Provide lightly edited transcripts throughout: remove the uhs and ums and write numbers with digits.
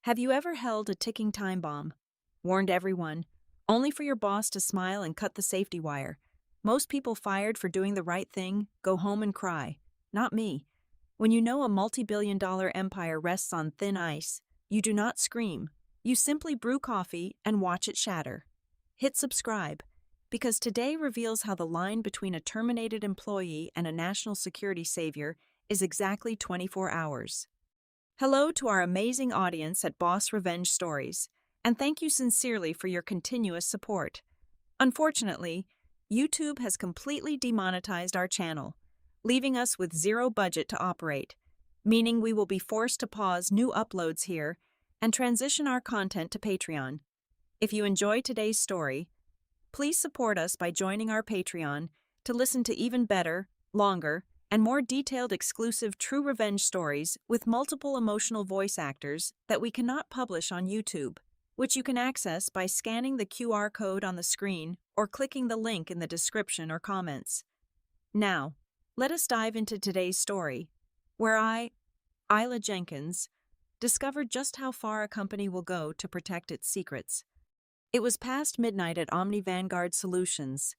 Have you ever held a ticking time bomb? Warned everyone, only for your boss to smile and cut the safety wire. Most people fired for doing the right thing go home and cry. Not me. When you know a multi-billion-dollar empire rests on thin ice, you do not scream. You simply brew coffee and watch it shatter. Hit subscribe, because today reveals how the line between a terminated employee and a national security savior is exactly 24 hours. Hello to our amazing audience at Boss Revenge Stories, and thank you sincerely for your continuous support. Unfortunately, YouTube has completely demonetized our channel, leaving us with zero budget to operate, meaning we will be forced to pause new uploads here and transition our content to Patreon. If you enjoy today's story, please support us by joining our Patreon to listen to even better, longer, and more detailed exclusive true revenge stories with multiple emotional voice actors that we cannot publish on YouTube, which you can access by scanning the QR code on the screen or clicking the link in the description or comments. Now, let us dive into today's story, where Isla Jenkins, discovered just how far a company will go to protect its secrets. It was past midnight at Omni Vanguard Solutions,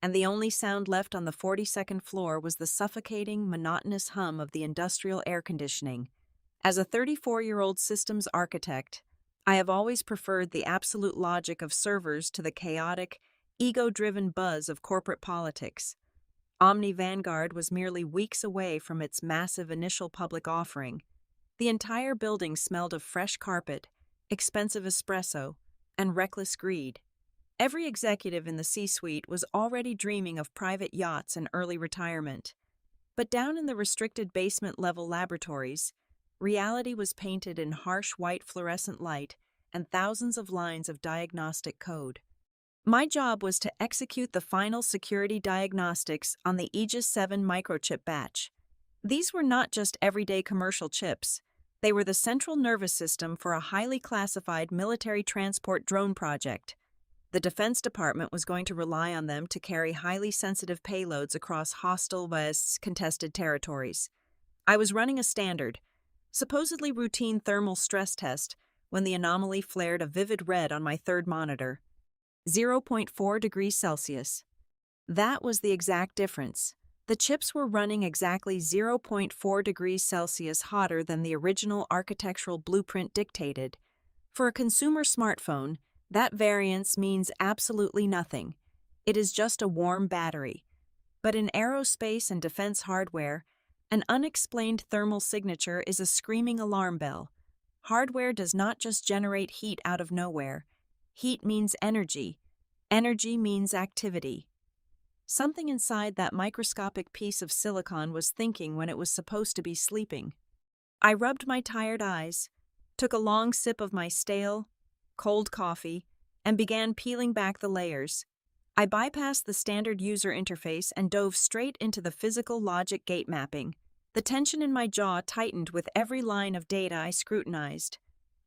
and the only sound left on the 42nd floor was the suffocating, monotonous hum of the industrial air conditioning. As a 34-year-old systems architect, I have always preferred the absolute logic of servers to the chaotic, ego-driven buzz of corporate politics. Omni Vanguard was merely weeks away from its massive initial public offering. The entire building smelled of fresh carpet, expensive espresso, and reckless greed. Every executive in the C-suite was already dreaming of private yachts and early retirement. But down in the restricted basement-level laboratories, reality was painted in harsh white fluorescent light and thousands of lines of diagnostic code. My job was to execute the final security diagnostics on the Aegis 7 microchip batch. These were not just everyday commercial chips. They were the central nervous system for a highly classified military transport drone project. The Defense Department was going to rely on them to carry highly sensitive payloads across hostile contested territories. I was running a standard, supposedly routine thermal stress test when the anomaly flared a vivid red on my third monitor. 0.4 degrees Celsius. That was the exact difference. The chips were running exactly 0.4 degrees Celsius hotter than the original architectural blueprint dictated. For a consumer smartphone, that variance means absolutely nothing. It is just a warm battery. But in aerospace and defense hardware, an unexplained thermal signature is a screaming alarm bell. Hardware does not just generate heat out of nowhere. Heat means energy. Energy means activity. Something inside that microscopic piece of silicon was thinking when it was supposed to be sleeping. I rubbed my tired eyes, took a long sip of my stale, cold coffee, and began peeling back the layers. I bypassed the standard user interface and dove straight into the physical logic gate mapping. The tension in my jaw tightened with every line of data I scrutinized.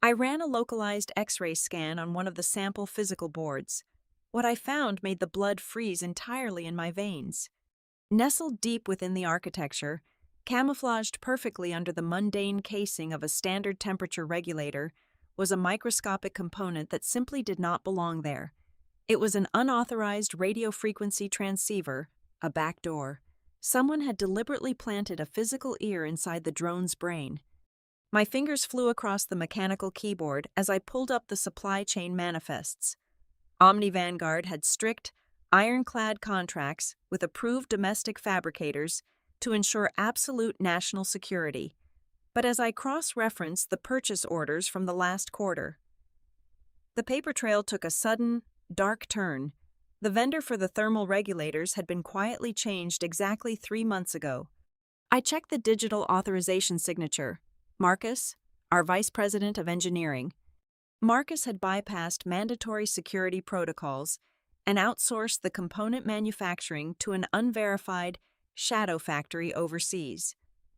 I ran a localized X-ray scan on one of the sample physical boards. What I found made the blood freeze entirely in my veins. Nestled deep within the architecture, camouflaged perfectly under the mundane casing of a standard temperature regulator, was a microscopic component that simply did not belong there. It was an unauthorized radio frequency transceiver, a backdoor. Someone had deliberately planted a physical ear inside the drone's brain. My fingers flew across the mechanical keyboard as I pulled up the supply chain manifests. Omni Vanguard had strict, ironclad contracts with approved domestic fabricators to ensure absolute national security. But as I cross-referenced the purchase orders from the last quarter, the paper trail took a sudden, dark turn. The vendor for the thermal regulators had been quietly changed exactly 3 months ago. I checked the digital authorization signature. Marcus, our vice president of engineering. Marcus had bypassed mandatory security protocols and outsourced the component manufacturing to an unverified shadow factory overseas.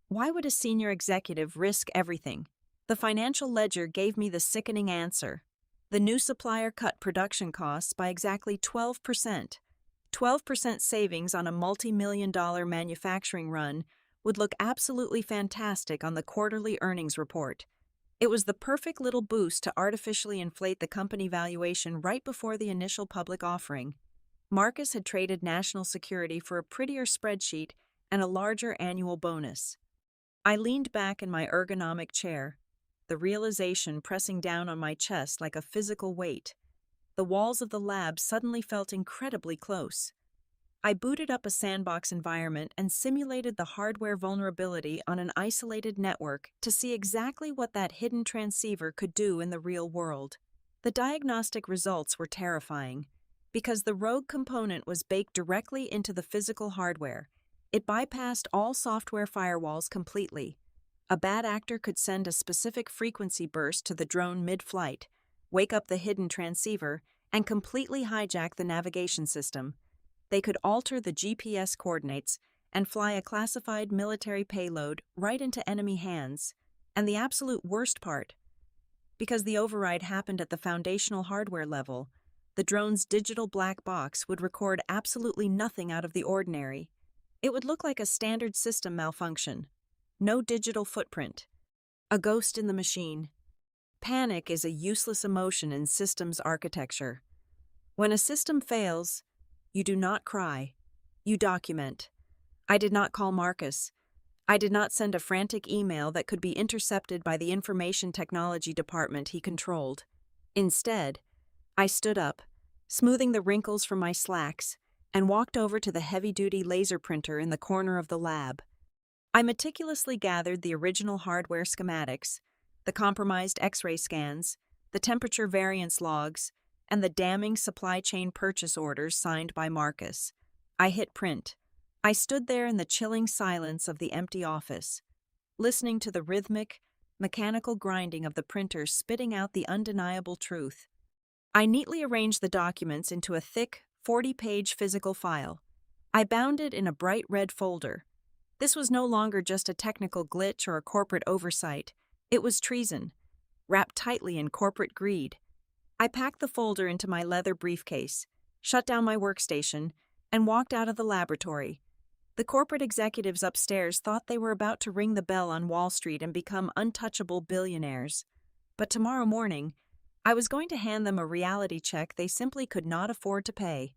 Why would a senior executive risk everything? The financial ledger gave me the sickening answer. The new supplier cut production costs by exactly 12%. 12% savings on a multi-million-dollar manufacturing run would look absolutely fantastic on the quarterly earnings report. It was the perfect little boost to artificially inflate the company valuation right before the initial public offering. Marcus had traded national security for a prettier spreadsheet and a larger annual bonus. I leaned back in my ergonomic chair, the realization pressing down on my chest like a physical weight. The walls of the lab suddenly felt incredibly close. I booted up a sandbox environment and simulated the hardware vulnerability on an isolated network to see exactly what that hidden transceiver could do in the real world. The diagnostic results were terrifying, because the rogue component was baked directly into the physical hardware. It bypassed all software firewalls completely. A bad actor could send a specific frequency burst to the drone mid-flight, wake up the hidden transceiver, and completely hijack the navigation system. They could alter the GPS coordinates and fly a classified military payload right into enemy hands. And the absolute worst part, because the override happened at the foundational hardware level, the drone's digital black box would record absolutely nothing out of the ordinary. It would look like a standard system malfunction. No digital footprint. A ghost in the machine. Panic is a useless emotion in systems architecture. When a system fails, you do not cry. You document. I did not call Marcus. I did not send a frantic email that could be intercepted by the information technology department he controlled. Instead, I stood up, smoothing the wrinkles from my slacks, and walked over to the heavy-duty laser printer in the corner of the lab. I meticulously gathered the original hardware schematics, the compromised X-ray scans, the temperature variance logs, and the damning supply chain purchase orders signed by Marcus. I hit print. I stood there in the chilling silence of the empty office, listening to the rhythmic, mechanical grinding of the printer spitting out the undeniable truth. I neatly arranged the documents into a thick, 40-page physical file. I bound it in a bright red folder. This was no longer just a technical glitch or a corporate oversight. It was treason, wrapped tightly in corporate greed. I packed the folder into my leather briefcase, shut down my workstation, and walked out of the laboratory. The corporate executives upstairs thought they were about to ring the bell on Wall Street and become untouchable billionaires. But tomorrow morning, I was going to hand them a reality check they simply could not afford to pay.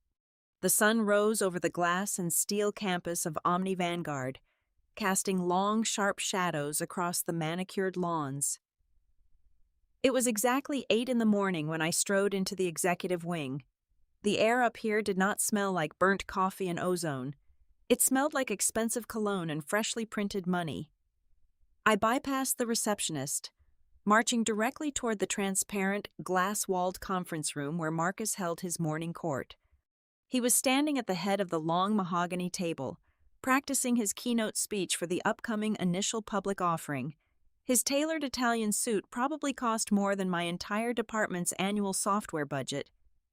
The sun rose over the glass and steel campus of Omni Vanguard, casting long, sharp shadows across the manicured lawns. It was exactly 8 in the morning when I strode into the executive wing. The air up here did not smell like burnt coffee and ozone. It smelled like expensive cologne and freshly printed money. I bypassed the receptionist, marching directly toward the transparent, glass-walled conference room where Marcus held his morning court. He was standing at the head of the long mahogany table, practicing his keynote speech for the upcoming initial public offering. His tailored Italian suit probably cost more than my entire department's annual software budget.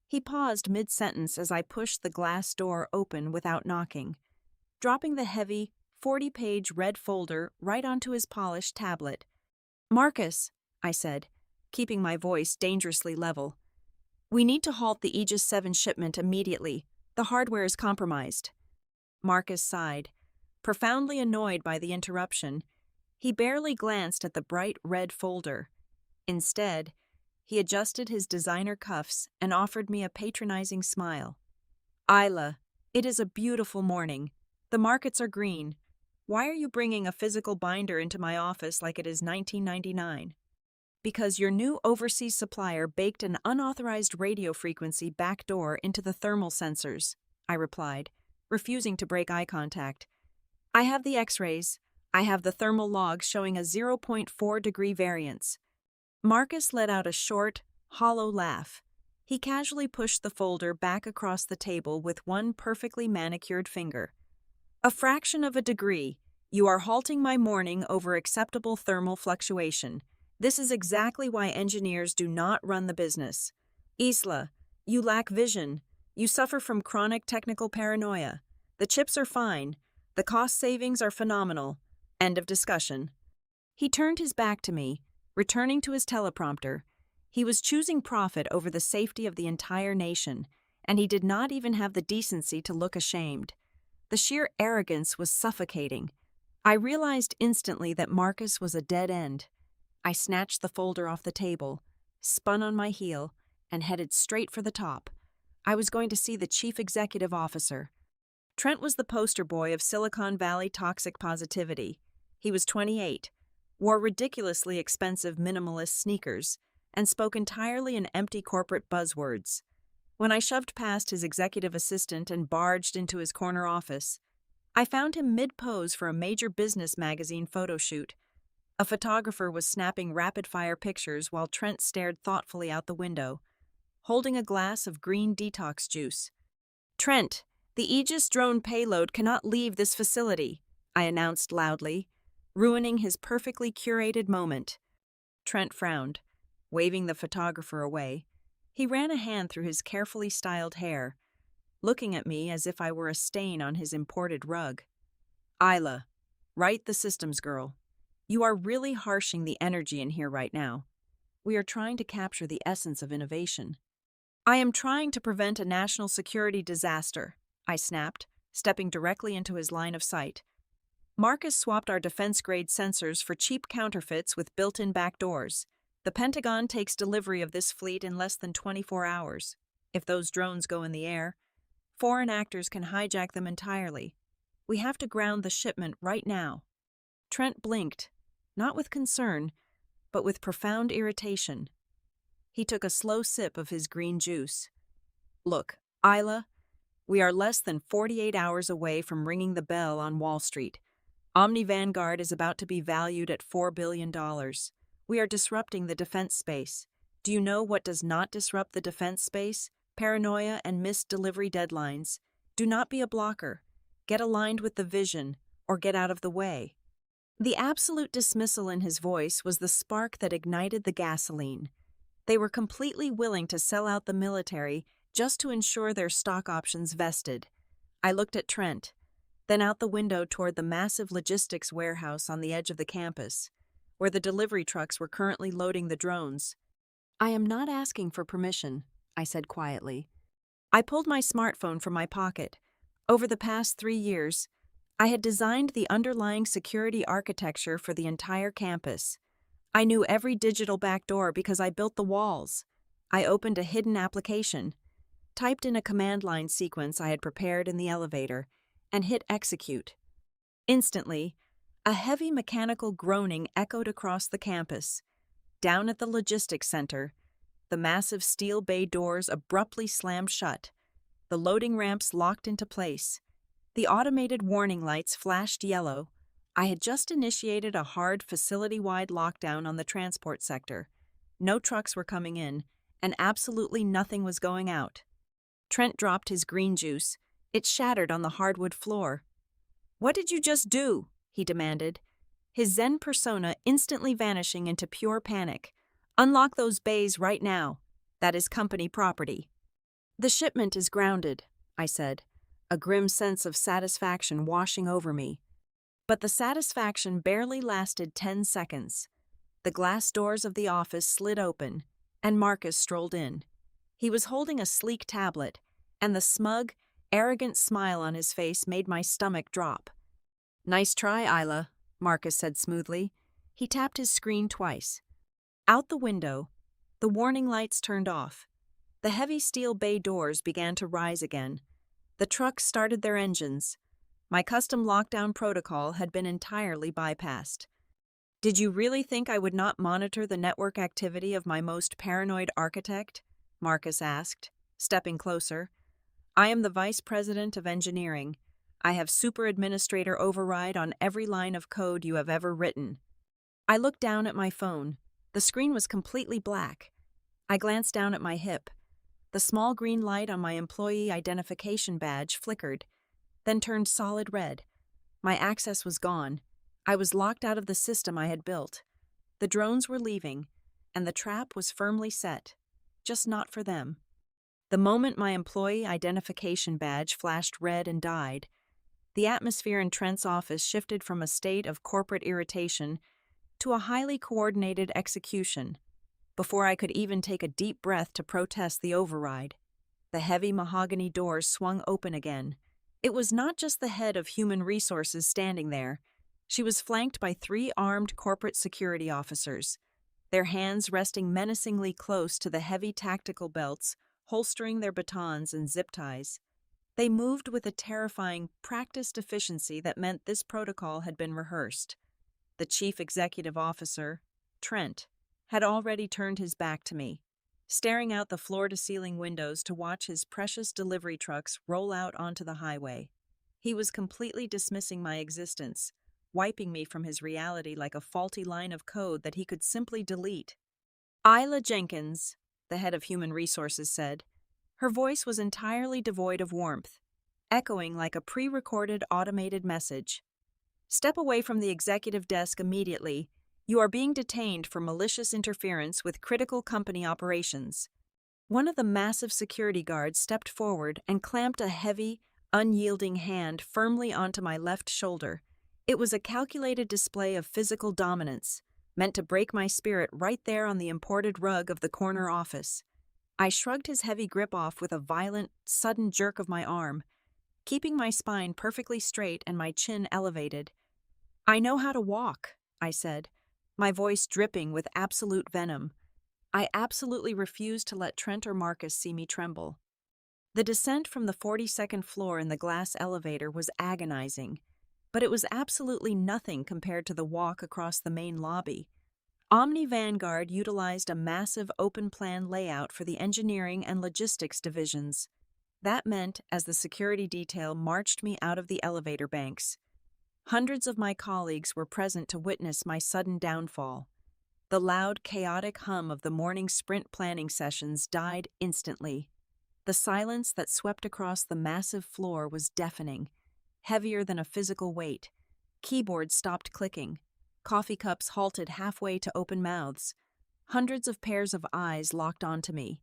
He paused mid-sentence as I pushed the glass door open without knocking, dropping the heavy, 40-page red folder right onto his polished tablet. "Marcus," I said, keeping my voice dangerously level, "we need to halt the Aegis 7 shipment immediately. The hardware is compromised." Marcus sighed, profoundly annoyed by the interruption. He barely glanced at the bright red folder. Instead, he adjusted his designer cuffs and offered me a patronizing smile. "Isla, it is a beautiful morning. The markets are green. Why are you bringing a physical binder into my office like it is 1999? "Because your new overseas supplier baked an unauthorized radio frequency backdoor into the thermal sensors," I replied, refusing to break eye contact. "I have the X-rays. I have the thermal logs showing a 0.4-degree variance." Marcus let out a short, hollow laugh. He casually pushed the folder back across the table with one perfectly manicured finger. "A fraction of a degree. You are halting my morning over acceptable thermal fluctuation. This is exactly why engineers do not run the business. Isla, you lack vision. You suffer from chronic technical paranoia. The chips are fine. The cost savings are phenomenal. End of discussion." He turned his back to me, returning to his teleprompter. He was choosing profit over the safety of the entire nation, and he did not even have the decency to look ashamed. The sheer arrogance was suffocating. I realized instantly that Marcus was a dead end. I snatched the folder off the table, spun on my heel, and headed straight for the top. I was going to see the chief executive officer. Trent was the poster boy of Silicon Valley toxic positivity. He was 28, wore ridiculously expensive minimalist sneakers, and spoke entirely in empty corporate buzzwords. When I shoved past his executive assistant and barged into his corner office, I found him mid-pose for a major business magazine photo shoot. A photographer was snapping rapid-fire pictures while Trent stared thoughtfully out the window, holding a glass of green detox juice. "Trent, the Aegis drone payload cannot leave this facility," I announced loudly, ruining his perfectly curated moment. Trent frowned, waving the photographer away. He ran a hand through his carefully styled hair, looking at me as if I were a stain on his imported rug. "Isla, right the systems girl. You are really harshing the energy in here right now. We are trying to capture the essence of innovation." "I am trying to prevent a national security disaster," I snapped, stepping directly into his line of sight. "Marcus swapped our defense-grade sensors for cheap counterfeits with built-in backdoors. The Pentagon takes delivery of this fleet in less than 24 hours. If those drones go in the air, foreign actors can hijack them entirely. We have to ground the shipment right now." Trent blinked, not with concern, but with profound irritation. He took a slow sip of his green juice. "Look, Isla, we are less than 48 hours away from ringing the bell on Wall Street. Omni Vanguard is about to be valued at $4 billion. We are disrupting the defense space. Do you know what does not disrupt the defense space? Paranoia and missed delivery deadlines. Do not be a blocker. Get aligned with the vision, or get out of the way." The absolute dismissal in his voice was the spark that ignited the gasoline. They were completely willing to sell out the military just to ensure their stock options vested. I looked at Trent, then out the window toward the massive logistics warehouse on the edge of the campus, where the delivery trucks were currently loading the drones. "I am not asking for permission," I said quietly. I pulled my smartphone from my pocket. Over the past 3 years, I had designed the underlying security architecture for the entire campus. I knew every digital backdoor because I built the walls. I opened a hidden application, typed in a command line sequence I had prepared in the elevator, and hit execute. Instantly, a heavy mechanical groaning echoed across the campus. Down at the logistics center, the massive steel bay doors abruptly slammed shut. The loading ramps locked into place. The automated warning lights flashed yellow. I had just initiated a hard facility-wide lockdown on the transport sector. No trucks were coming in, and absolutely nothing was going out. Trent dropped his green juice. It shattered on the hardwood floor. "What did you just do?" he demanded, his Zen persona instantly vanishing into pure panic. "Unlock those bays right now. That is company property." "The shipment is grounded," I said, a grim sense of satisfaction washing over me. But the satisfaction barely lasted 10 seconds. The glass doors of the office slid open, and Marcus strolled in. He was holding a sleek tablet, and the smug, arrogant smile on his face made my stomach drop. "Nice try, Isla," Marcus said smoothly. He tapped his screen twice. Out the window, the warning lights turned off. The heavy steel bay doors began to rise again. The trucks started their engines. My custom lockdown protocol had been entirely bypassed. "Did you really think I would not monitor the network activity of my most paranoid architect?" Marcus asked, stepping closer. "I am the Vice President of Engineering. I have super administrator override on every line of code you have ever written." I looked down at my phone. The screen was completely black. I glanced down at my hip. The small green light on my employee identification badge flickered, then turned solid red. My access was gone. I was locked out of the system I had built. The drones were leaving, and the trap was firmly set, just not for them. The moment my employee identification badge flashed red and died, the atmosphere in Trent's office shifted from a state of corporate irritation to a highly coordinated execution. Before I could even take a deep breath to protest the override, the heavy mahogany doors swung open again. It was not just the head of human resources standing there. She was flanked by 3 armed corporate security officers. their hands resting menacingly close to the heavy tactical belts, holstering their batons and zip ties. They moved with a terrifying, practiced efficiency that meant this protocol had been rehearsed. The chief executive officer, Trent, had already turned his back to me, staring out the floor-to-ceiling windows to watch his precious delivery trucks roll out onto the highway. He was completely dismissing my existence, wiping me from his reality like a faulty line of code that he could simply delete. Isla Jenkins, the head of human resources, said. Her voice was entirely devoid of warmth, echoing like a pre-recorded automated message. Step away from the executive desk immediately. You are being detained for malicious interference with critical company operations. One of the massive security guards stepped forward and clamped a heavy, unyielding hand firmly onto my left shoulder. It was a calculated display of physical dominance, meant to break my spirit right there on the imported rug of the corner office. I shrugged his heavy grip off with a violent, sudden jerk of my arm, keeping my spine perfectly straight and my chin elevated. I know how to walk, I said, my voice dripping with absolute venom. I absolutely refused to let Trent or Marcus see me tremble. The descent from the 42nd floor in the glass elevator was agonizing, but it was absolutely nothing compared to the walk across the main lobby. Omni Vanguard utilized a massive open-plan layout for the engineering and logistics divisions. That meant, as the security detail marched me out of the elevator banks, hundreds of my colleagues were present to witness my sudden downfall. The loud, chaotic hum of the morning sprint planning sessions died instantly. The silence that swept across the massive floor was deafening, heavier than a physical weight. Keyboards stopped clicking. Coffee cups halted halfway to open mouths. Hundreds of pairs of eyes locked onto me.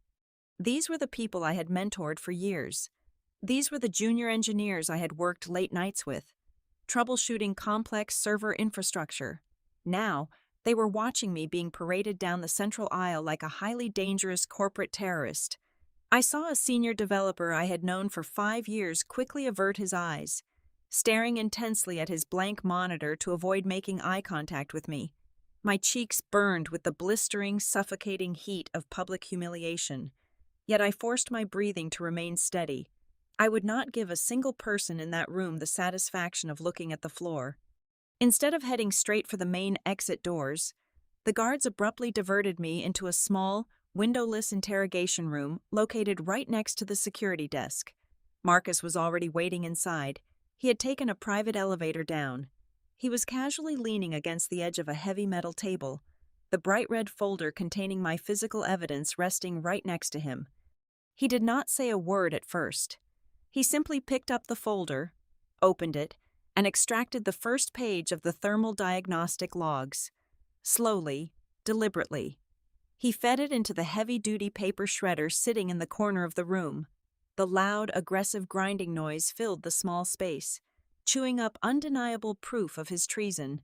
These were the people I had mentored for years. These were the junior engineers I had worked late nights with, troubleshooting complex server infrastructure. Now, they were watching me being paraded down the central aisle like a highly dangerous corporate terrorist. I saw a senior developer I had known for 5 years quickly avert his eyes, staring intensely at his blank monitor to avoid making eye contact with me. My cheeks burned with the blistering, suffocating heat of public humiliation, yet I forced my breathing to remain steady. I would not give a single person in that room the satisfaction of looking at the floor. Instead of heading straight for the main exit doors, the guards abruptly diverted me into a small, windowless interrogation room located right next to the security desk. Marcus was already waiting inside. He had taken a private elevator down. He was casually leaning against the edge of a heavy metal table, the bright red folder containing my physical evidence resting right next to him. He did not say a word at first. He simply picked up the folder, opened it, and extracted the first page of the thermal diagnostic logs. Slowly, deliberately. He fed it into the heavy-duty paper shredder sitting in the corner of the room. The loud, aggressive grinding noise filled the small space, chewing up undeniable proof of his treason.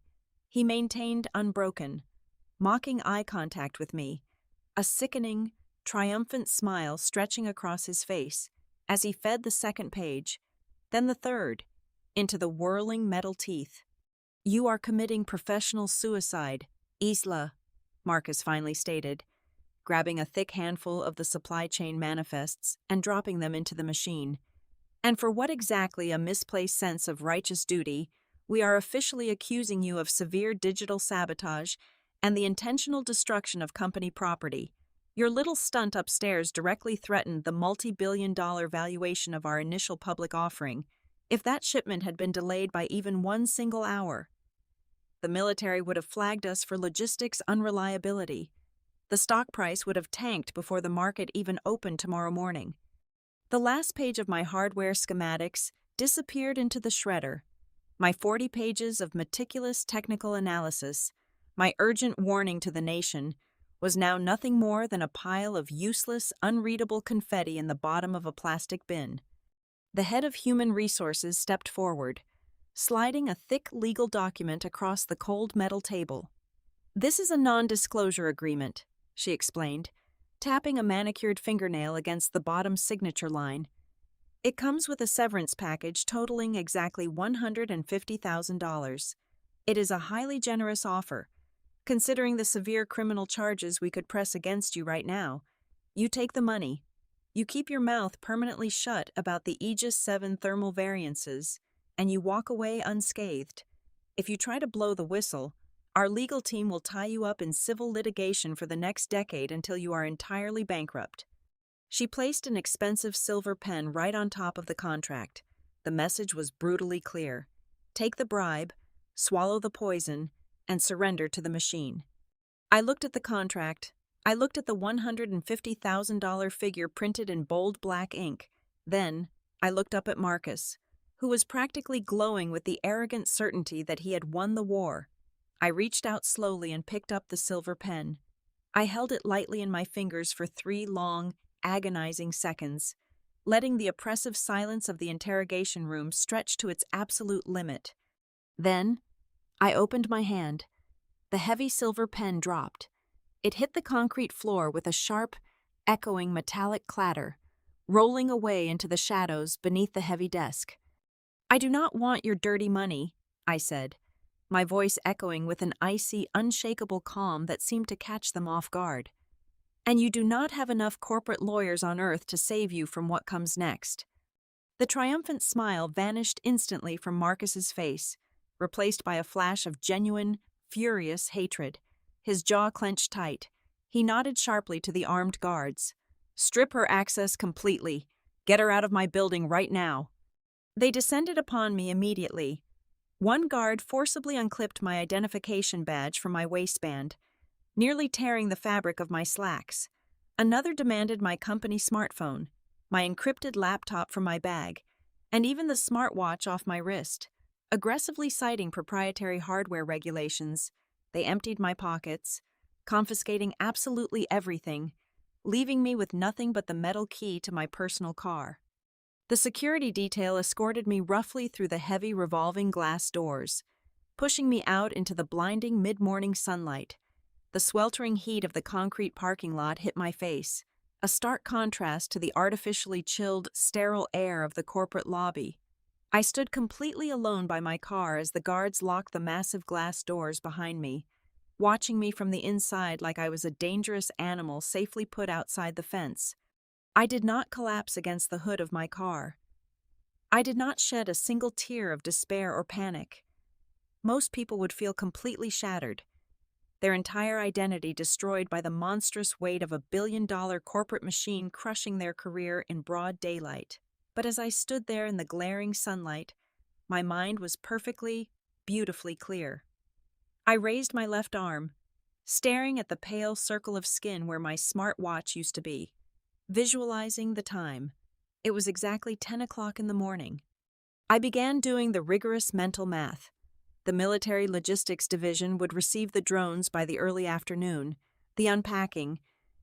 He maintained unbroken, mocking eye contact with me, a sickening, triumphant smile stretching across his face as he fed the second page, then the third, into the whirling metal teeth. "You are committing professional suicide, Isla," Marcus finally stated, grabbing a thick handful of the supply chain manifests and dropping them into the machine. "And for what exactly a misplaced sense of righteous duty, we are officially accusing you of severe digital sabotage and the intentional destruction of company property. Your little stunt upstairs directly threatened the multi-billion-dollar valuation of our initial public offering. If that shipment had been delayed by even 1 single hour, the military would have flagged us for logistics unreliability. The stock price would have tanked before the market even opened tomorrow morning." The last page of my hardware schematics disappeared into the shredder. My 40 pages of meticulous technical analysis, my urgent warning to the nation, was now nothing more than a pile of useless, unreadable confetti in the bottom of a plastic bin. The head of human resources stepped forward, sliding a thick legal document across the cold metal table. "This is a non-disclosure agreement," she explained, tapping a manicured fingernail against the bottom signature line. "It comes with a severance package totaling exactly $150,000. It is a highly generous offer. Considering the severe criminal charges we could press against you right now, you take the money. You keep your mouth permanently shut about the Aegis 7 thermal variances, and you walk away unscathed. If you try to blow the whistle, our legal team will tie you up in civil litigation for the next decade until you are entirely bankrupt. She placed an expensive silver pen right on top of the contract. The message was brutally clear. Take the bribe, swallow the poison, and surrender to the machine. I looked at the contract. I looked at the $150,000 figure printed in bold black ink. Then, I looked up at Marcus, who was practically glowing with the arrogant certainty that he had won the war. I reached out slowly and picked up the silver pen. I held it lightly in my fingers for 3 long, agonizing seconds, letting the oppressive silence of the interrogation room stretch to its absolute limit. Then, I opened my hand. The heavy silver pen dropped. It hit the concrete floor with a sharp, echoing metallic clatter, rolling away into the shadows beneath the heavy desk. "I do not want your dirty money," I said, my voice echoing with an icy, unshakable calm that seemed to catch them off guard. "And you do not have enough corporate lawyers on earth to save you from what comes next." The triumphant smile vanished instantly from Marcus's face, replaced by a flash of genuine, furious hatred. His jaw clenched tight. He nodded sharply to the armed guards. "Strip her access completely. Get her out of my building right now." They descended upon me immediately. One guard forcibly unclipped my identification badge from my waistband, nearly tearing the fabric of my slacks. Another demanded my company smartphone, my encrypted laptop from my bag, and even the smartwatch off my wrist. Aggressively citing proprietary hardware regulations, they emptied my pockets, confiscating absolutely everything, leaving me with nothing but the metal key to my personal car. The security detail escorted me roughly through the heavy revolving glass doors, pushing me out into the blinding mid-morning sunlight. The sweltering heat of the concrete parking lot hit my face, a stark contrast to the artificially chilled, sterile air of the corporate lobby. I stood completely alone by my car as the guards locked the massive glass doors behind me, watching me from the inside like I was a dangerous animal safely put outside the fence. I did not collapse against the hood of my car. I did not shed a single tear of despair or panic. Most people would feel completely shattered, their entire identity destroyed by the monstrous weight of a billion-dollar corporate machine crushing their career in broad daylight. But as I stood there in the glaring sunlight, my mind was perfectly, beautifully clear. I raised my left arm, staring at the pale circle of skin where my smart watch used to be, visualizing the time. It was exactly 10 o'clock in the morning. I began doing the rigorous mental math. The Military Logistics Division would receive the drones by the early afternoon, the unpacking,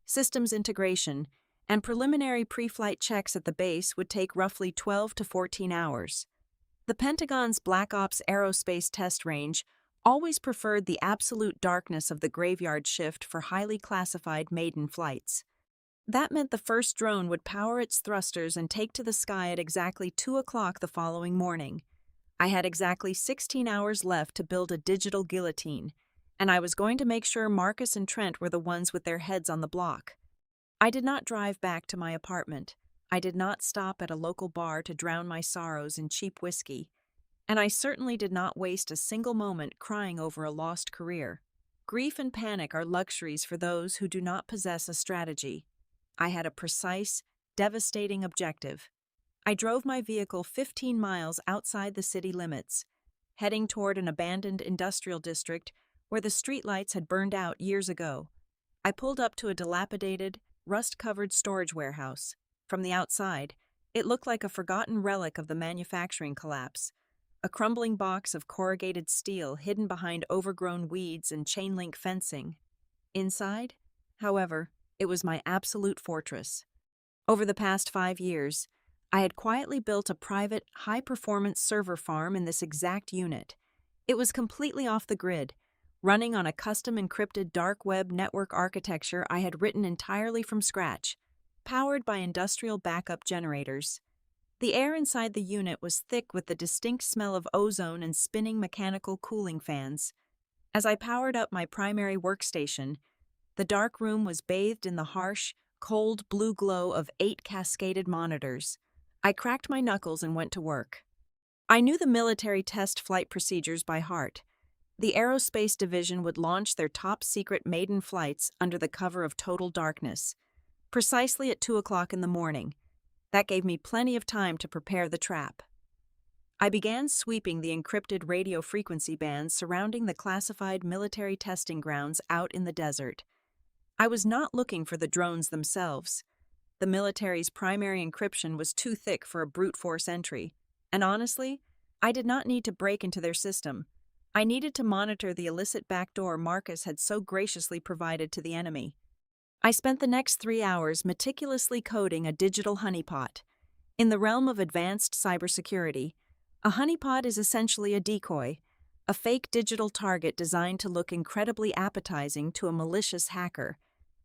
systems integration, and preliminary pre-flight checks at the base would take roughly 12 to 14 hours. The Pentagon's Black Ops Aerospace Test Range always preferred the absolute darkness of the graveyard shift for highly classified maiden flights. That meant the first drone would power its thrusters and take to the sky at exactly 2 o'clock the following morning. I had exactly 16 hours left to build a digital guillotine, and I was going to make sure Marcus and Trent were the ones with their heads on the block. I did not drive back to my apartment. I did not stop at a local bar to drown my sorrows in cheap whiskey, and I certainly did not waste a single moment crying over a lost career. Grief and panic are luxuries for those who do not possess a strategy. I had a precise, devastating objective. I drove my vehicle 15 miles outside the city limits, heading toward an abandoned industrial district where the streetlights had burned out years ago. I pulled up to a dilapidated, rust-covered storage warehouse. From the outside, it looked like a forgotten relic of the manufacturing collapse, a crumbling box of corrugated steel hidden behind overgrown weeds and chain-link fencing. Inside, however, it was my absolute fortress. Over the past 5 years, I had quietly built a private, high-performance server farm in this exact unit. It was completely off the grid, running on a custom encrypted dark web network architecture I had written entirely from scratch, powered by industrial backup generators. The air inside the unit was thick with the distinct smell of ozone and spinning mechanical cooling fans. As I powered up my primary workstation, the dark room was bathed in the harsh, cold blue glow of 8 cascaded monitors. I cracked my knuckles and went to work. I knew the military test flight procedures by heart. The Aerospace Division would launch their top-secret maiden flights under the cover of total darkness, precisely at 2 o'clock in the morning. That gave me plenty of time to prepare the trap. I began sweeping the encrypted radio frequency bands surrounding the classified military testing grounds out in the desert. I was not looking for the drones themselves. The military's primary encryption was too thick for a brute force entry, and honestly, I did not need to break into their system. I needed to monitor the illicit backdoor Marcus had so graciously provided to the enemy. I spent the next 3 hours meticulously coding a digital honeypot. In the realm of advanced cybersecurity, a honeypot is essentially a decoy, a fake digital target designed to look incredibly appetizing to a malicious hacker.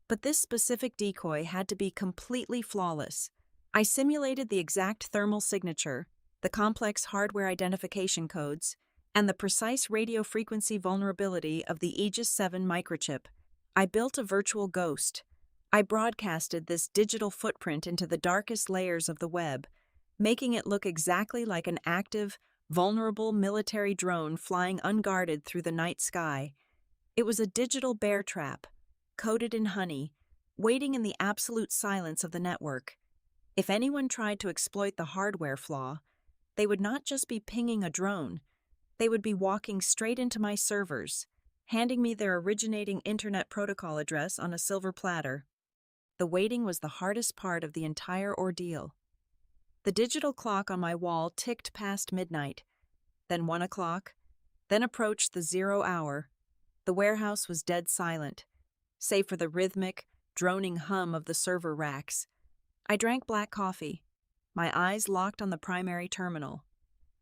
But this specific decoy had to be completely flawless. I simulated the exact thermal signature, the complex hardware identification codes, and the precise radio frequency vulnerability of the Aegis 7 microchip. I built a virtual ghost. I broadcasted this digital footprint into the darkest layers of the web, making it look exactly like an active, vulnerable military drone flying unguarded through the night sky. It was a digital bear trap, coated in honey, waiting in the absolute silence of the network. If anyone tried to exploit the hardware flaw, they would not just be pinging a drone, they would be walking straight into my servers, handing me their originating internet protocol address on a silver platter. The waiting was the hardest part of the entire ordeal. The digital clock on my wall ticked past midnight, then 1 o'clock, then approached the 0 hour. The warehouse was dead silent, save for the rhythmic, droning hum of the server racks. I drank black coffee, my eyes locked on the primary terminal,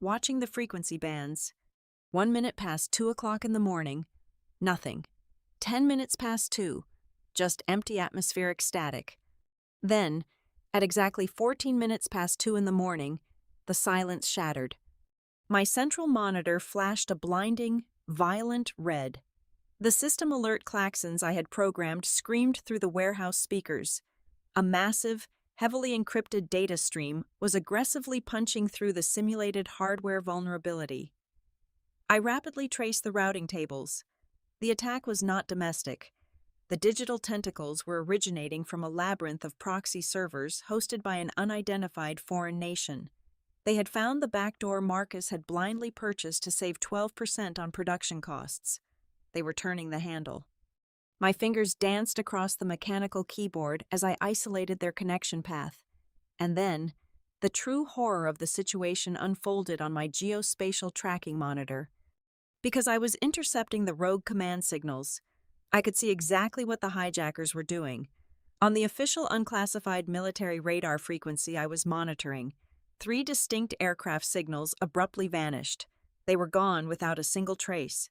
watching the frequency bands. 1 minute past 2 o'clock in the morning, nothing. 10 minutes past 2, just empty atmospheric static. Then, at exactly 14 minutes past 2 in the morning, the silence shattered. My central monitor flashed a blinding, violent red. The system alert klaxons I had programmed screamed through the warehouse speakers. A massive, heavily encrypted data stream was aggressively punching through the simulated hardware vulnerability. I rapidly traced the routing tables. The attack was not domestic. The digital tentacles were originating from a labyrinth of proxy servers hosted by an unidentified foreign nation. They had found the backdoor Marcus had blindly purchased to save 12% on production costs. They were turning the handle. My fingers danced across the mechanical keyboard as I isolated their connection path. And then, the true horror of the situation unfolded on my geospatial tracking monitor. Because I was intercepting the rogue command signals, I could see exactly what the hijackers were doing. On the official unclassified military radar frequency I was monitoring, 3 distinct aircraft signals abruptly vanished. They were gone without a single trace.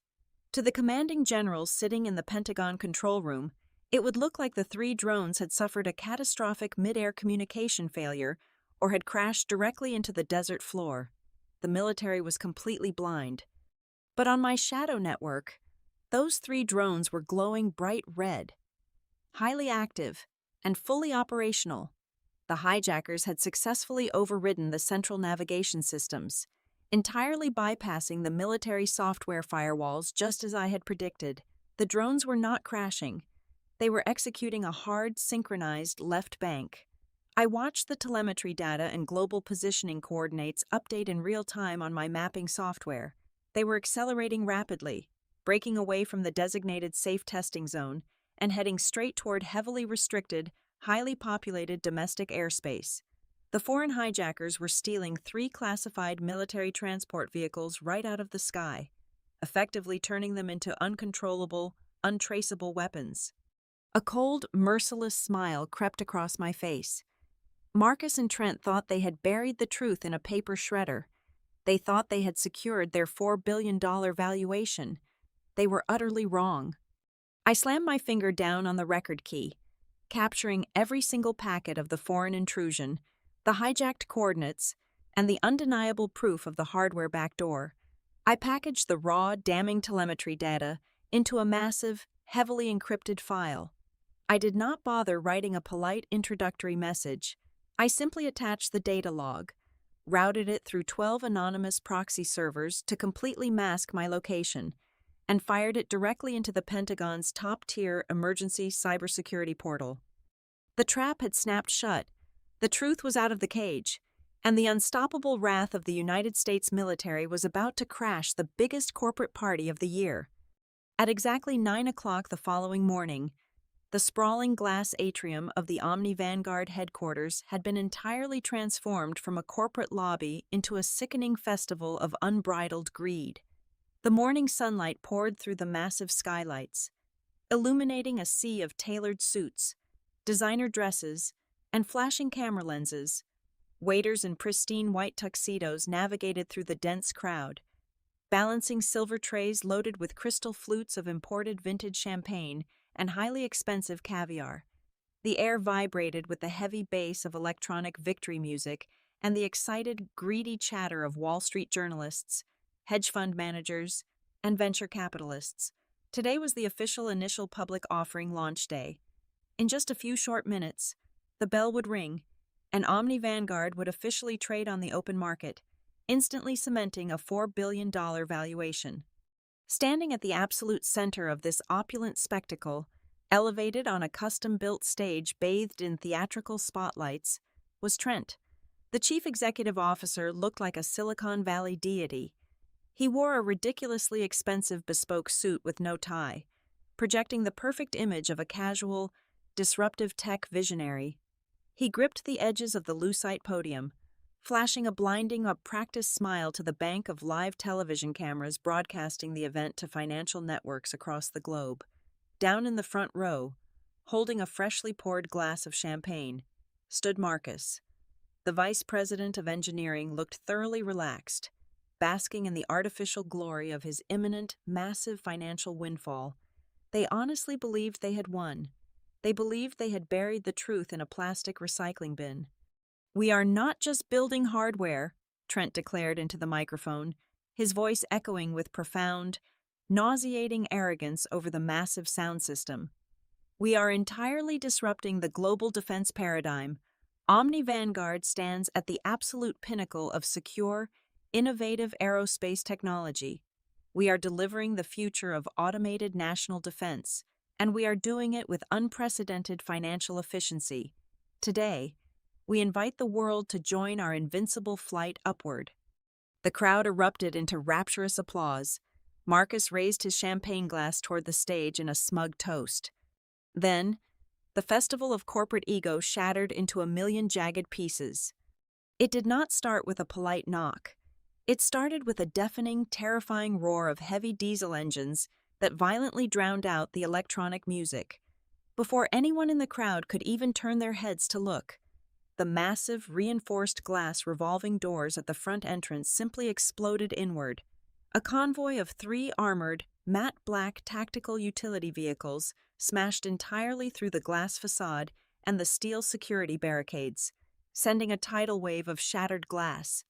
To the commanding generals sitting in the Pentagon control room, it would look like the 3 drones had suffered a catastrophic mid-air communication failure or had crashed directly into the desert floor. The military was completely blind. But on my shadow network, those 3 drones were glowing bright red, highly active, and fully operational. The hijackers had successfully overridden the central navigation systems, entirely bypassing the military software firewalls just as I had predicted. The drones were not crashing. They were executing a hard, synchronized left bank. I watched the telemetry data and global positioning coordinates update in real time on my mapping software. They were accelerating rapidly, breaking away from the designated safe testing zone and heading straight toward heavily restricted, highly populated domestic airspace. The foreign hijackers were stealing 3 classified military transport vehicles right out of the sky, effectively turning them into uncontrollable, untraceable weapons. A cold, merciless smile crept across my face. Marcus and Trent thought they had buried the truth in a paper shredder. They thought they had secured their $4 billion valuation. They were utterly wrong. I slammed my finger down on the record key, capturing every single packet of the foreign intrusion, the hijacked coordinates, and the undeniable proof of the hardware backdoor. I packaged the raw, damning telemetry data into a massive, heavily encrypted file. I did not bother writing a polite introductory message. I simply attached the data log, routed it through 12 anonymous proxy servers to completely mask my location, and fired it directly into the Pentagon's top-tier emergency cybersecurity portal. The trap had snapped shut, the truth was out of the cage, and the unstoppable wrath of the United States military was about to crash the biggest corporate party of the year. At exactly 9 o'clock the following morning, the sprawling glass atrium of the Omni Vanguard headquarters had been entirely transformed from a corporate lobby into a sickening festival of unbridled greed. The morning sunlight poured through the massive skylights, illuminating a sea of tailored suits, designer dresses, and flashing camera lenses. Waiters in pristine white tuxedos navigated through the dense crowd, balancing silver trays loaded with crystal flutes of imported vintage champagne and highly expensive caviar. The air vibrated with the heavy bass of electronic victory music and the excited, greedy chatter of Wall Street journalists, hedge fund managers, and venture capitalists. Today was the official initial public offering launch day. In just a few short minutes, the bell would ring, and Omni Vanguard would officially trade on the open market, instantly cementing a $4 billion valuation. Standing at the absolute center of this opulent spectacle, elevated on a custom-built stage bathed in theatrical spotlights, was Trent. The chief executive officer looked like a Silicon Valley deity. He wore a ridiculously expensive bespoke suit with no tie, projecting the perfect image of a casual, disruptive tech visionary. He gripped the edges of the lucite podium, flashing a blinding, practiced smile to the bank of live television cameras broadcasting the event to financial networks across the globe. Down in the front row, holding a freshly poured glass of champagne, stood Marcus. The vice president of engineering looked thoroughly relaxed, basking in the artificial glory of his imminent, massive financial windfall. They honestly believed they had won. They believed they had buried the truth in a plastic recycling bin. "We are not just building hardware," Trent declared into the microphone, his voice echoing with profound, nauseating arrogance over the massive sound system. "We are entirely disrupting the global defense paradigm. Omni Vanguard stands at the absolute pinnacle of secure, innovative aerospace technology. We are delivering the future of automated national defense, and we are doing it with unprecedented financial efficiency. Today, we invite the world to join our invincible flight upward." The crowd erupted into rapturous applause. Marcus raised his champagne glass toward the stage in a smug toast. Then, the festival of corporate ego shattered into a million jagged pieces. It did not start with a polite knock. It started with a deafening, terrifying roar of heavy diesel engines that violently drowned out the electronic music. Before anyone in the crowd could even turn their heads to look, the massive, reinforced glass revolving doors at the front entrance simply exploded inward. A convoy of 3 armored, matte black tactical utility vehicles smashed entirely through the glass facade and the steel security barricades, sending a tidal wave of shattered glass,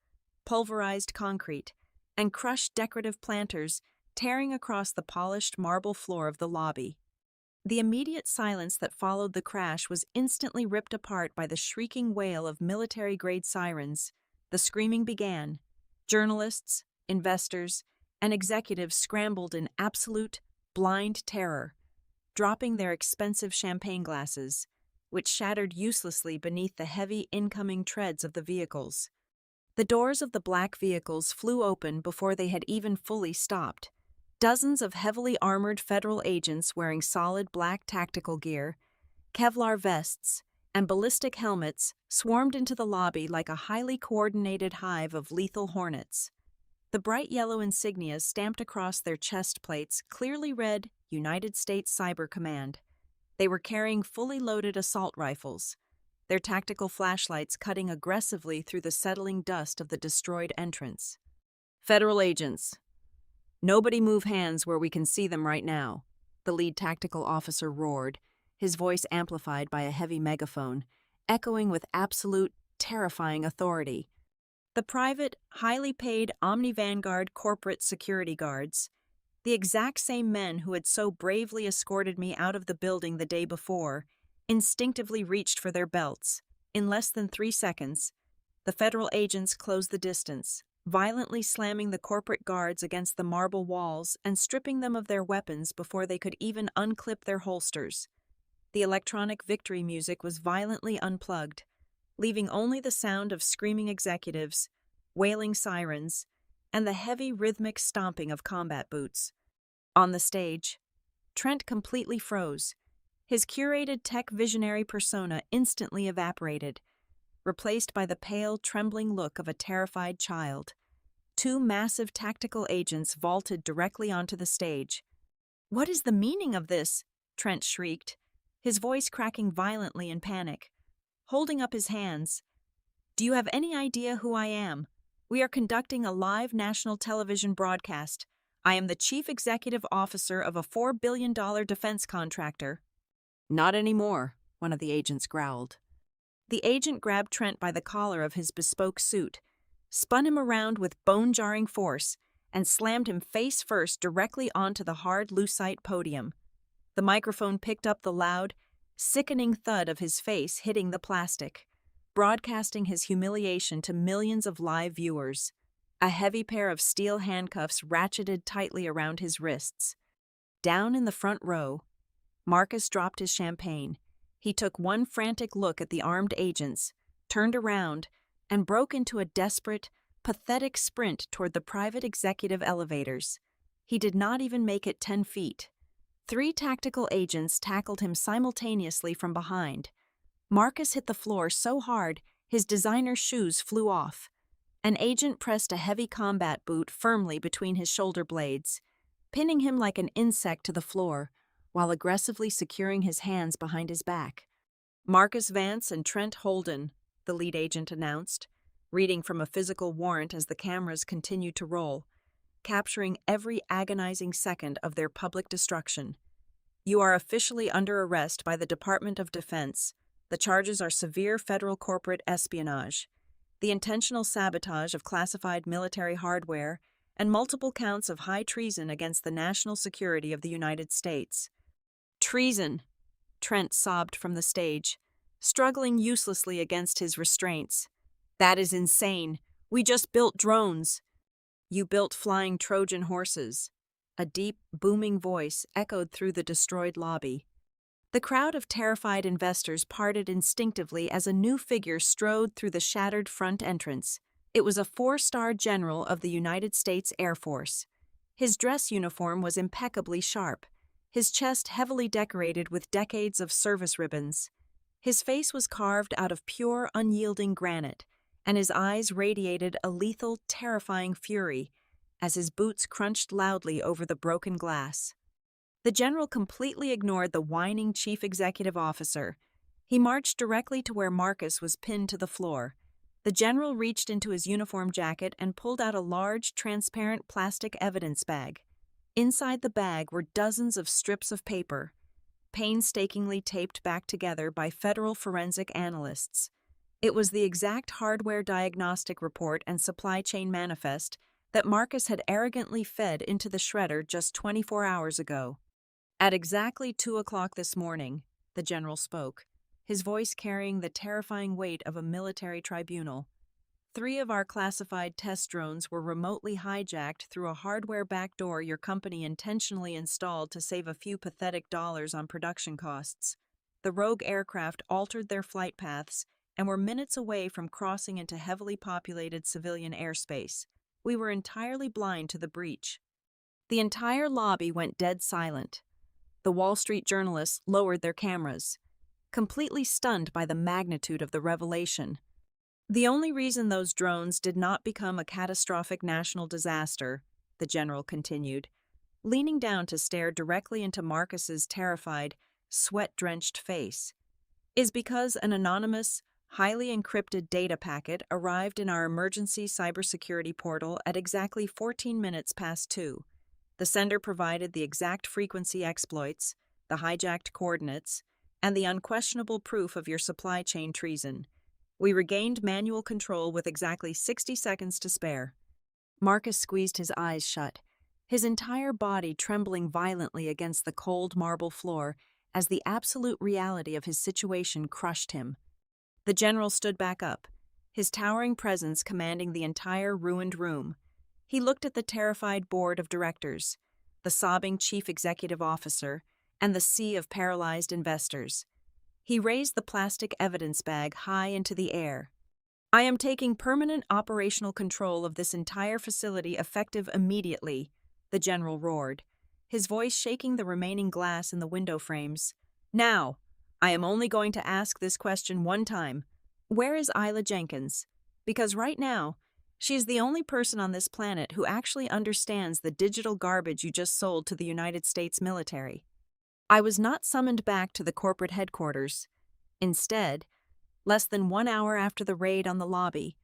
pulverized concrete, and crushed decorative planters tearing across the polished marble floor of the lobby. The immediate silence that followed the crash was instantly ripped apart by the shrieking wail of military-grade sirens. The screaming began. Journalists, investors, and executives scrambled in absolute, blind terror, dropping their expensive champagne glasses, which shattered uselessly beneath the heavy incoming treads of the vehicles. The doors of the black vehicles flew open before they had even fully stopped. Dozens of heavily armored federal agents wearing solid black tactical gear, Kevlar vests, and ballistic helmets swarmed into the lobby like a highly coordinated hive of lethal hornets. The bright yellow insignias stamped across their chest plates clearly read United States Cyber Command. They were carrying fully loaded assault rifles, their tactical flashlights cutting aggressively through the settling dust of the destroyed entrance. "Federal agents, nobody move hands where we can see them right now," the lead tactical officer roared, his voice amplified by a heavy megaphone, echoing with absolute, terrifying authority. The private, highly paid Omni Vanguard corporate security guards, The exact same men who had so bravely escorted me out of the building the day before instinctively reached for their belts. In less than 3 seconds, the federal agents closed the distance, violently slamming the corporate guards against the marble walls and stripping them of their weapons before they could even unclip their holsters. The electronic victory music was violently unplugged, leaving only the sound of screaming executives, wailing sirens, and the heavy rhythmic stomping of combat boots. On the stage, Trent completely froze. His curated tech visionary persona instantly evaporated, replaced by the pale, trembling look of a terrified child. Two massive tactical agents vaulted directly onto the stage. "What is the meaning of this?" Trent shrieked, his voice cracking violently in panic. Holding up his hands, "Do you have any idea who I am? We are conducting a live national television broadcast. I am the chief executive officer of a $4 billion defense contractor." "Not anymore," one of the agents growled. The agent grabbed Trent by the collar of his bespoke suit, spun him around with bone-jarring force, and slammed him face first directly onto the hard lucite podium. The microphone picked up the loud, sickening thud of his face hitting the plastic, broadcasting his humiliation to millions of live viewers. A heavy pair of steel handcuffs ratcheted tightly around his wrists. Down in the front row, Marcus dropped his champagne. He took one frantic look at the armed agents, turned around, and broke into a desperate, pathetic sprint toward the private executive elevators. He did not even make it 10 feet. 3 tactical agents tackled him simultaneously from behind. Marcus hit the floor so hard his designer shoes flew off. An agent pressed a heavy combat boot firmly between his shoulder blades, pinning him like an insect to the floor, while aggressively securing his hands behind his back. "Marcus Vance and Trent Holden," the lead agent announced, reading from a physical warrant as the cameras continued to roll, capturing every agonizing second of their public destruction. "You are officially under arrest by the Department of Defense. The charges are severe federal corporate espionage, the intentional sabotage of classified military hardware, and multiple counts of high treason against the national security of the United States." "Treason!" Trent sobbed from the stage, struggling uselessly against his restraints. "That is insane. We just built drones." "You built flying Trojan horses." A deep, booming voice echoed through the destroyed lobby. The crowd of terrified investors parted instinctively as a new figure strode through the shattered front entrance. It was a 4-star general of the United States Air Force. His dress uniform was impeccably sharp, his chest heavily decorated with decades of service ribbons. His face was carved out of pure, unyielding granite, and his eyes radiated a lethal, terrifying fury as his boots crunched loudly over the broken glass. The general completely ignored the whining chief executive officer. He marched directly to where Marcus was pinned to the floor. The general reached into his uniform jacket and pulled out a large, transparent plastic evidence bag. Inside the bag were dozens of strips of paper, painstakingly taped back together by federal forensic analysts. It was the exact hardware diagnostic report and supply chain manifest that Marcus had arrogantly fed into the shredder just 24 hours ago. "At exactly 2 o'clock this morning," the general spoke, his voice carrying the terrifying weight of a military tribunal, 3 of our classified test drones were remotely hijacked through a hardware backdoor your company intentionally installed to save a few pathetic dollars on production costs. The rogue aircraft altered their flight paths and were minutes away from crossing into heavily populated civilian airspace. We were entirely blind to the breach." The entire lobby went dead silent. The Wall Street journalists lowered their cameras, completely stunned by the magnitude of the revelation. "The only reason those drones did not become a catastrophic national disaster," the general continued, leaning down to stare directly into Marcus's terrified, sweat-drenched face, "is because an anonymous, highly encrypted data packet arrived in our emergency cybersecurity portal at exactly 14 minutes past 2. The sender provided the exact frequency exploits, the hijacked coordinates, and the unquestionable proof of your supply chain treason. We regained manual control with exactly 60 seconds to spare." Marcus squeezed his eyes shut, his entire body trembling violently against the cold marble floor as the absolute reality of his situation crushed him. The general stood back up, his towering presence commanding the entire ruined room. He looked at the terrified board of directors, the sobbing chief executive officer, and the sea of paralyzed investors. He raised the plastic evidence bag high into the air. "I am taking permanent operational control of this entire facility effective immediately," the general roared, his voice shaking the remaining glass in the window frames. "Now, I am only going to ask this question one time. Where is Isla Jenkins? Because right now, she is the only person on this planet who actually understands the digital garbage you just sold to the United States military." I was not summoned back to the corporate headquarters. Instead, less than 1 hour after the raid on the lobby,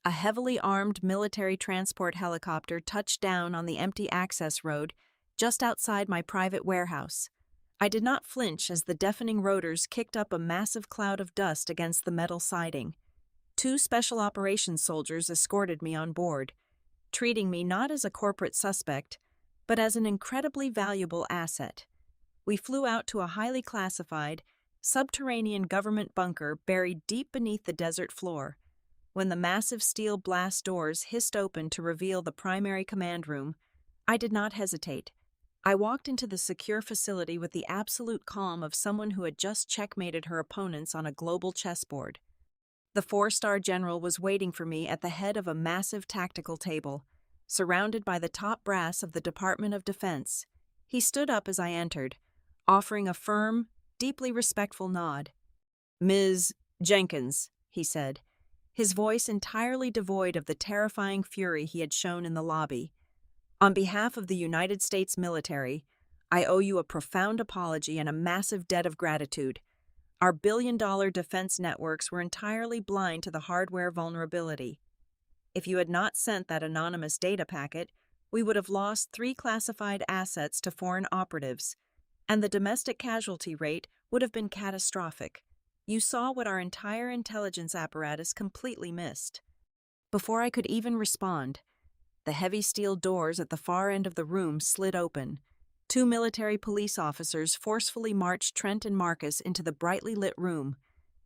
a heavily armed military transport helicopter touched down on the empty access road just outside my private warehouse. I did not flinch as the deafening rotors kicked up a massive cloud of dust against the metal siding. 2 special operations soldiers escorted me on board, treating me not as a corporate suspect, but as an incredibly valuable asset. We flew out to a highly classified, subterranean government bunker buried deep beneath the desert floor. When the massive steel blast doors hissed open to reveal the primary command room, I did not hesitate. I walked into the secure facility with the absolute calm of someone who had just checkmated her opponents on a global chessboard. The 4-star general was waiting for me at the head of a massive tactical table, surrounded by the top brass of the Department of Defense. He stood up as I entered, offering a firm, deeply respectful nod. "Ms. Jenkins," he said, his voice entirely devoid of the terrifying fury he had shown in the lobby. "On behalf of the United States military, I owe you a profound apology and a massive debt of gratitude. Our billion-dollar defense networks were entirely blind to the hardware vulnerability. If you had not sent that anonymous data packet, we would have lost 3 classified assets to foreign operatives, and the domestic casualty rate would have been catastrophic. You saw what our entire intelligence apparatus completely missed." Before I could even respond, the heavy steel doors at the far end of the room slid open. 2 military police officers forcefully marched Trent and Marcus into the brightly lit room.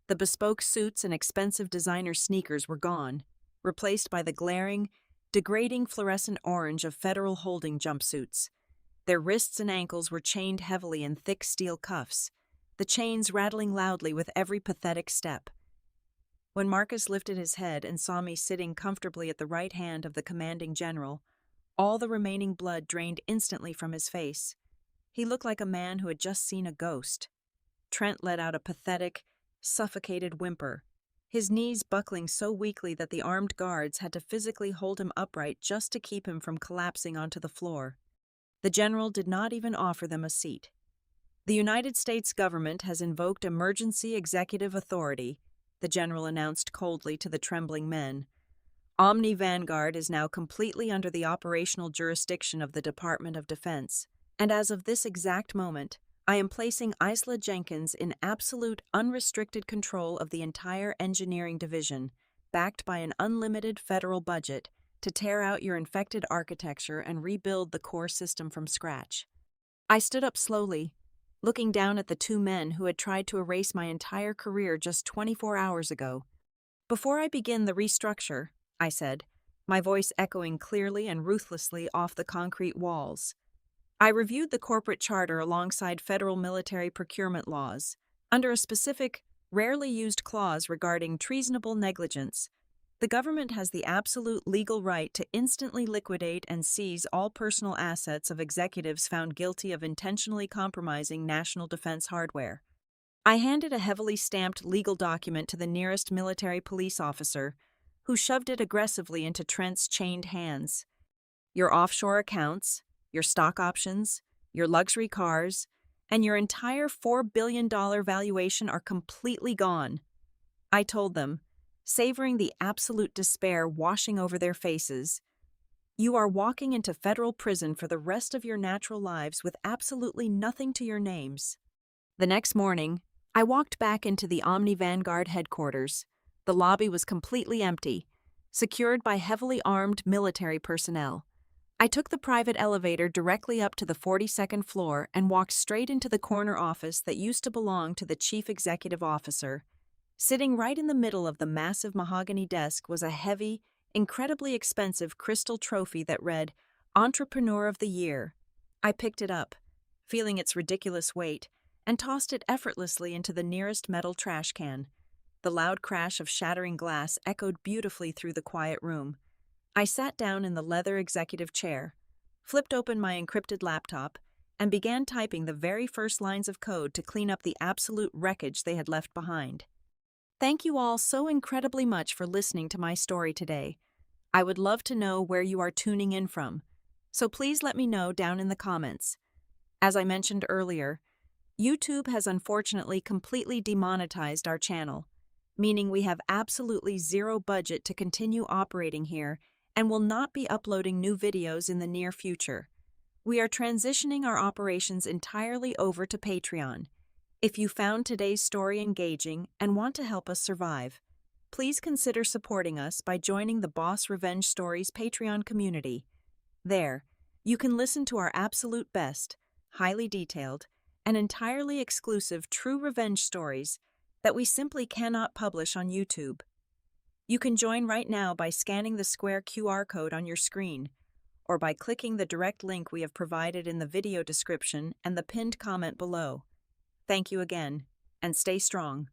The bespoke suits and expensive designer sneakers were gone, replaced by the glaring, degrading fluorescent orange of federal holding jumpsuits. Their wrists and ankles were chained heavily in thick steel cuffs, the chains rattling loudly with every pathetic step. When Marcus lifted his head and saw me sitting comfortably at the right hand of the commanding general, all the remaining blood drained instantly from his face. He looked like a man who had just seen a ghost. Trent let out a pathetic, suffocated whimper, his knees buckling so weakly that the armed guards had to physically hold him upright just to keep him from collapsing onto the floor. The general did not even offer them a seat. "The United States government has invoked emergency executive authority," the general announced coldly to the trembling men. "Omni Vanguard is now completely under the operational jurisdiction of the Department of Defense, and as of this exact moment, I am placing Isla Jenkins in absolute, unrestricted control of the entire engineering division, backed by an unlimited federal budget, to tear out your infected architecture and rebuild the core system from scratch." I stood up slowly, looking down at the 2 men who had tried to erase my entire career just 24 hours ago. "Before I begin the restructure," I said, my voice echoing clearly and ruthlessly off the concrete walls, "I reviewed the corporate charter alongside federal military procurement laws, under a specific, rarely used clause regarding treasonable negligence. The government has the absolute legal right to instantly liquidate and seize all personal assets of executives found guilty of intentionally compromising national defense hardware." I handed a heavily stamped legal document to the nearest military police officer, who shoved it aggressively into Trent's chained hands. "Your offshore accounts, your stock options, your luxury cars, and your entire $4 billion valuation are completely gone," I told them, savoring the absolute despair washing over their faces. "You are walking into federal prison for the rest of your natural lives with absolutely nothing to your names." The next morning, I walked back into the Omni Vanguard headquarters. The lobby was completely empty, secured by heavily armed military personnel. I took the private elevator directly up to the 42nd floor and walked straight into the corner office that used to belong to the chief executive officer. Sitting right in the middle of the massive mahogany desk was a heavy, incredibly expensive crystal trophy that read, Entrepreneur of the Year. I picked it up, feeling its ridiculous weight, and tossed it effortlessly into the nearest metal trash can. The loud crash of shattering glass echoed beautifully through the quiet room. I sat down in the leather executive chair, flipped open my encrypted laptop, and began typing the very first lines of code to clean up the absolute wreckage they had left behind. Thank you all so incredibly much for listening to my story today. I would love to know where you are tuning in from, so please let me know down in the comments. As I mentioned earlier, YouTube has unfortunately completely demonetized our channel, meaning we have absolutely zero budget to continue operating here and will not be uploading new videos in the near future. We are transitioning our operations entirely over to Patreon. If you found today's story engaging and want to help us survive, please consider supporting us by joining the Boss Revenge Stories Patreon community. There, you can listen to our absolute best, highly detailed, and entirely exclusive true revenge stories that we simply cannot publish on YouTube. You can join right now by scanning the square QR code on your screen, or by clicking the direct link we have provided in the video description and the pinned comment below. Thank you again, and stay strong.